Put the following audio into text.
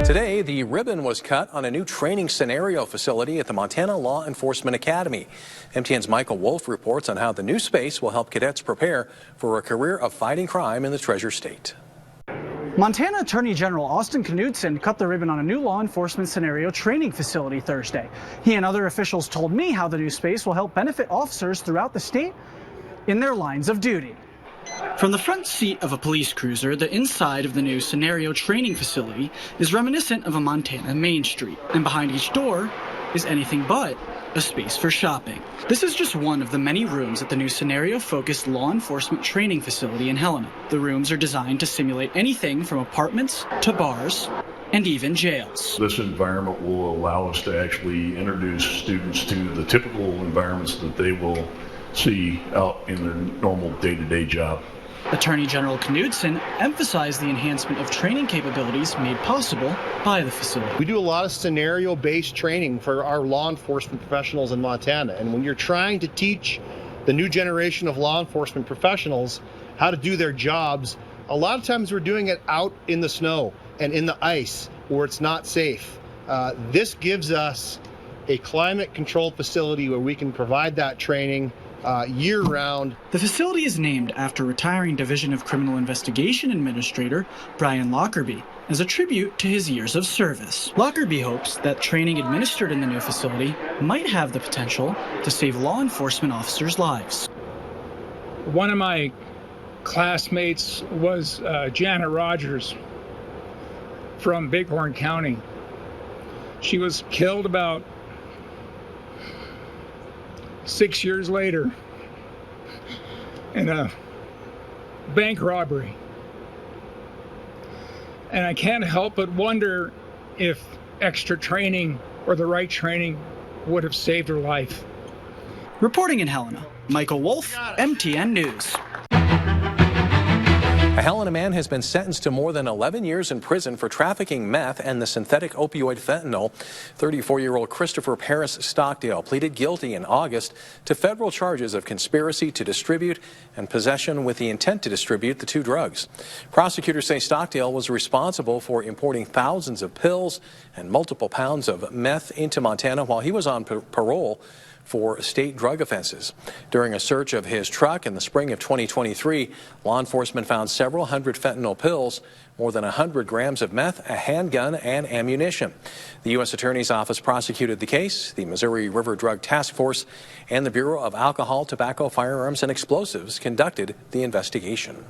Today, the ribbon was cut on a new training scenario facility at the Montana Law Enforcement Academy. MTN's Michael Wolf reports on how the new space will help cadets prepare for a career of fighting crime in the Treasure State. Montana Attorney General Austin Knudsen cut the ribbon on a new law enforcement scenario training facility Thursday. He and other officials told me how the new space will help benefit officers throughout the state in their lines of duty. From the front seat of a police cruiser, the inside of the new scenario training facility is reminiscent of a Montana Main Street, and behind each door is anything but a space for shopping. This is just one of the many rooms at the new scenario-focused law enforcement training facility in Helena. The rooms are designed to simulate anything from apartments to bars and even jails. This environment will allow us to actually introduce students to the typical environments that they will see out in their normal day-to-day job. Attorney General Knudsen emphasized the enhancement of training capabilities made possible by the facility. We do a lot of scenario-based training for our law enforcement professionals in Montana, and when you're trying to teach the new generation of law enforcement professionals how to do their jobs, a lot of times we're doing it out in the snow and in the ice where it's not safe. This gives us a climate-controlled facility where we can provide that training year-round. The facility is named after retiring Division of Criminal Investigation Administrator Brian Lockerbie as a tribute to his years of service. Lockerbie hopes that training administered in the new facility might have the potential to save law enforcement officers' lives. One of my classmates was Janet Rogers from Bighorn County. She was killed about 6 years later in a bank robbery. And I can't help but wonder if extra training or the right training would have saved her life. Reporting in Helena, Michael Wolf, MTN News. A Helena man has been sentenced to more than 11 years in prison for trafficking meth and the synthetic opioid fentanyl. 34-year-old Christopher Paris Stockdale pleaded guilty in August to federal charges of conspiracy to distribute and possession with the intent to distribute the two drugs. Prosecutors say Stockdale was responsible for importing thousands of pills and multiple pounds of meth into Montana while he was on parole for state drug offenses. During a search of his truck in the spring of 2023, law enforcement found several hundred fentanyl pills, more than 100 grams of meth, a handgun, and ammunition. The U.S. Attorney's Office prosecuted the case. The Missouri River Drug Task Force and the Bureau of Alcohol, Tobacco, Firearms, and Explosives conducted the investigation.